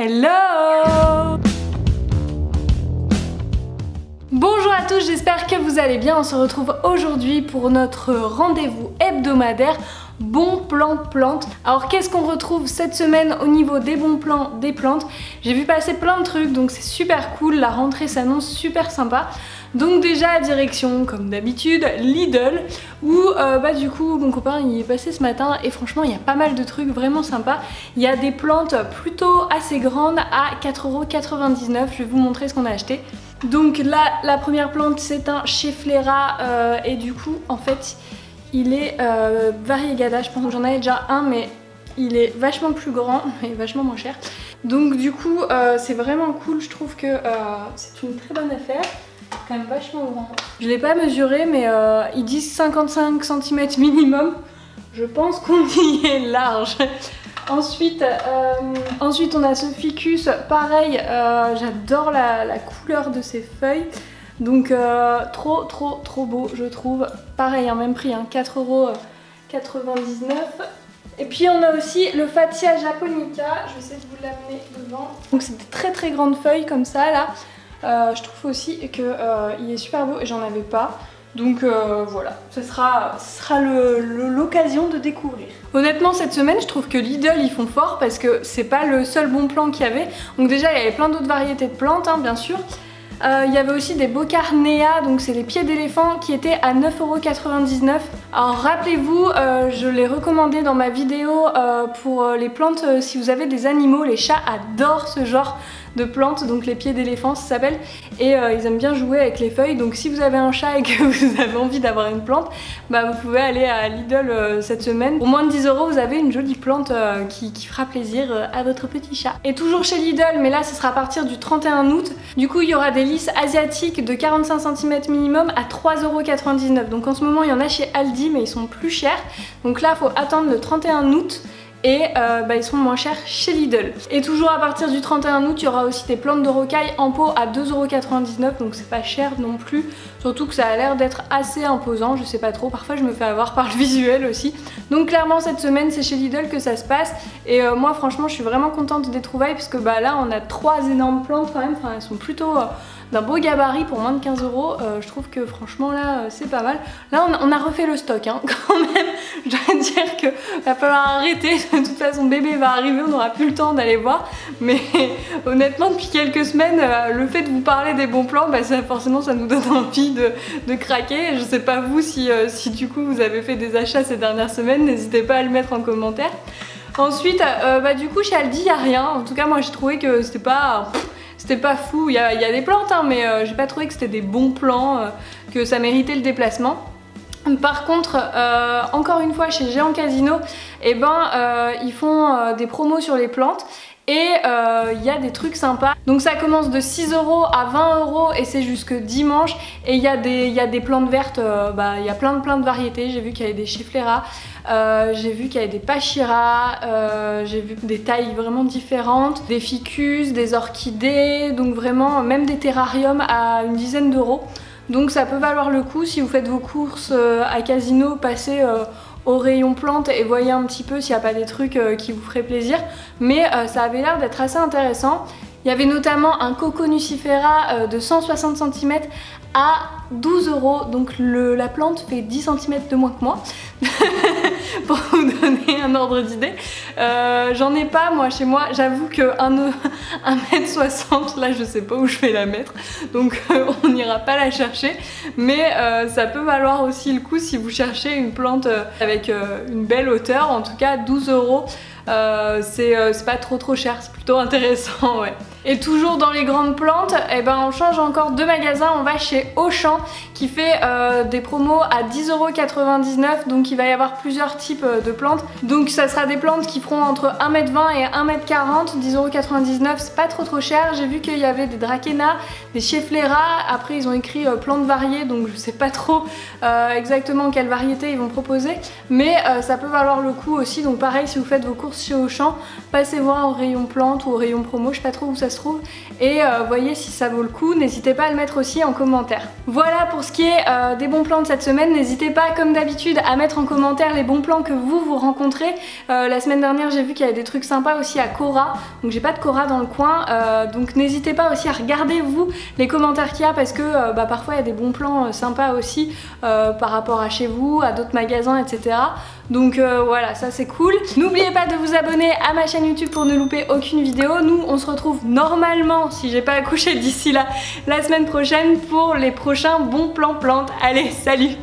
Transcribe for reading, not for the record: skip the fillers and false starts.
Hello! Bonjour à tous, j'espère que vous allez bien. On se retrouve aujourd'hui pour notre rendez-vous hebdomadaire Bon plan plantes. Alors qu'est-ce qu'on retrouve cette semaine au niveau des bons plans des plantes? J'ai vu passer plein de trucs, donc c'est super cool, la rentrée s'annonce super sympa. Donc déjà direction comme d'habitude Lidl où du coup mon copain il est passé ce matin et franchement il y a pas mal de trucs vraiment sympas. Il y a des plantes plutôt assez grandes à 4,99 €. Je vais vous montrer ce qu'on a acheté. Donc là la première plante c'est un Schefflera et du coup en fait il est variegata. Je pense que j'en avais déjà un mais il est vachement plus grand et vachement moins cher. Donc du coup c'est vraiment cool, je trouve que c'est une très bonne affaire. Quand même vachement grand. Je l'ai pas mesuré mais ils disent 55 cm minimum. Je pense qu'on y est large. Ensuite on a ce ficus, pareil, j'adore la couleur de ses feuilles. Donc trop beau je trouve. Pareil, même prix, 4,99 €. Et puis on a aussi le Fatsia japonica, je vais essayer de vous l'amener devant. Donc c'est des très grandes feuilles comme ça là. Je trouve aussi qu'il est super beau et j'en avais pas. Donc voilà, ce sera l'occasion de découvrir. Honnêtement cette semaine je trouve que Lidl ils font fort parce que c'est pas le seul bon plan qu'il y avait. Donc déjà il y avait plein d'autres variétés de plantes bien sûr. Il y avait aussi des Bocarnea, donc c'est les pieds d'éléphant qui étaient à 9,99 €. Alors rappelez-vous, je l'ai recommandé dans ma vidéo pour les plantes, si vous avez des animaux, les chats adorent ce genre de plantes, donc les pieds d'éléphant ça s'appelle, et ils aiment bien jouer avec les feuilles. Donc si vous avez un chat et que vous avez envie d'avoir une plante, vous pouvez aller à Lidl cette semaine. Pour moins de 10 € vous avez une jolie plante qui fera plaisir à votre petit chat. Et toujours chez Lidl, mais là ce sera à partir du 31 août, du coup il y aura des lisses asiatiques de 45 cm minimum à 3,99 €. Donc en ce moment il y en a chez Aldi mais ils sont plus chers, donc là il faut attendre le 31 août. Et ils seront moins chers chez Lidl. Et toujours à partir du 31 août, il y aura aussi des plantes de rocaille en pot à 2,99 €, donc c'est pas cher non plus. Surtout que ça a l'air d'être assez imposant, je sais pas trop, parfois je me fais avoir par le visuel aussi. Donc clairement cette semaine c'est chez Lidl que ça se passe. Et moi franchement je suis vraiment contente des trouvailles parce que là on a 3 énormes plantes quand même, elles sont plutôt d'un beau gabarit pour moins de 15 €. Je trouve que franchement là c'est pas mal. Là on a refait le stock quand même. Je dois dire que va falloir arrêter. De toute façon bébé va arriver, on n'aura plus le temps d'aller voir. Mais honnêtement depuis quelques semaines le fait de vous parler des bons plans, forcément ça nous donne envie de craquer. Je sais pas vous si du coup vous avez fait des achats ces dernières semaines, n'hésitez pas à le mettre en commentaire. Ensuite du coup chez Aldi il n'y a rien. En tout cas moi j'ai trouvé que c'était pas fou, il y a des plantes mais j'ai pas trouvé que c'était des bons plans, que ça méritait le déplacement. Par contre, encore une fois chez Géant Casino, ils font des promos sur les plantes. Et il y a des trucs sympas. Donc ça commence de 6 € à 20 € et c'est jusque dimanche. Et il y a des plantes vertes, il y a plein de variétés. J'ai vu qu'il y avait des Schefflera, j'ai vu qu'il y avait des Pachira, j'ai vu des tailles vraiment différentes, des ficus, des orchidées, donc vraiment même des terrariums à une dizaine d'euros. Donc ça peut valoir le coup si vous faites vos courses à Casino, passez au rayon plantes et voyez un petit peu s'il n'y a pas des trucs qui vous feraient plaisir. Mais ça avait l'air d'être assez intéressant. Il y avait notamment un Coco nucifera de 160 cm à 12 €, donc la plante fait 10 cm de moins que moi. Pour vous donner un ordre d'idée. J'en ai pas moi chez moi, j'avoue que 1,60 m, là je sais pas où je vais la mettre, donc on n'ira pas la chercher, mais ça peut valoir aussi le coup si vous cherchez une plante avec une belle hauteur. En tout cas 12 €, c'est pas trop cher, c'est plutôt intéressant, ouais. Et toujours dans les grandes plantes, on change encore de magasin, on va chez Auchan qui fait des promos à 10,99 €, donc il va y avoir plusieurs types de plantes. Donc ça sera des plantes qui feront entre 1,20 m et 1,40 m, 10,99 €, c'est pas trop cher. J'ai vu qu'il y avait des Dracaena, des Schefflera, après ils ont écrit plantes variées, donc je sais pas trop exactement quelle variété ils vont proposer, mais ça peut valoir le coup aussi. Donc pareil, si vous faites vos courses chez Auchan, passez voir au rayon plantes ou au rayon promo, je sais pas trop où ça se se trouve, et voyez si ça vaut le coup. N'hésitez pas à le mettre aussi en commentaire. Voilà pour ce qui est des bons plans de cette semaine. N'hésitez pas comme d'habitude à mettre en commentaire les bons plans que vous rencontrez. La semaine dernière j'ai vu qu'il y avait des trucs sympas aussi à Cora, donc j'ai pas de Cora dans le coin, donc n'hésitez pas aussi à regarder vous les commentaires qu'il y a, parce que parfois il y a des bons plans sympas aussi par rapport à chez vous, à d'autres magasins, etc. Donc voilà, ça c'est cool. N'oubliez pas de vous abonner à ma chaîne YouTube pour ne louper aucune vidéo. Nous on se retrouve normalement, si j'ai pas accouché d'ici là, la semaine prochaine pour les prochains bons plans plantes. Allez, salut!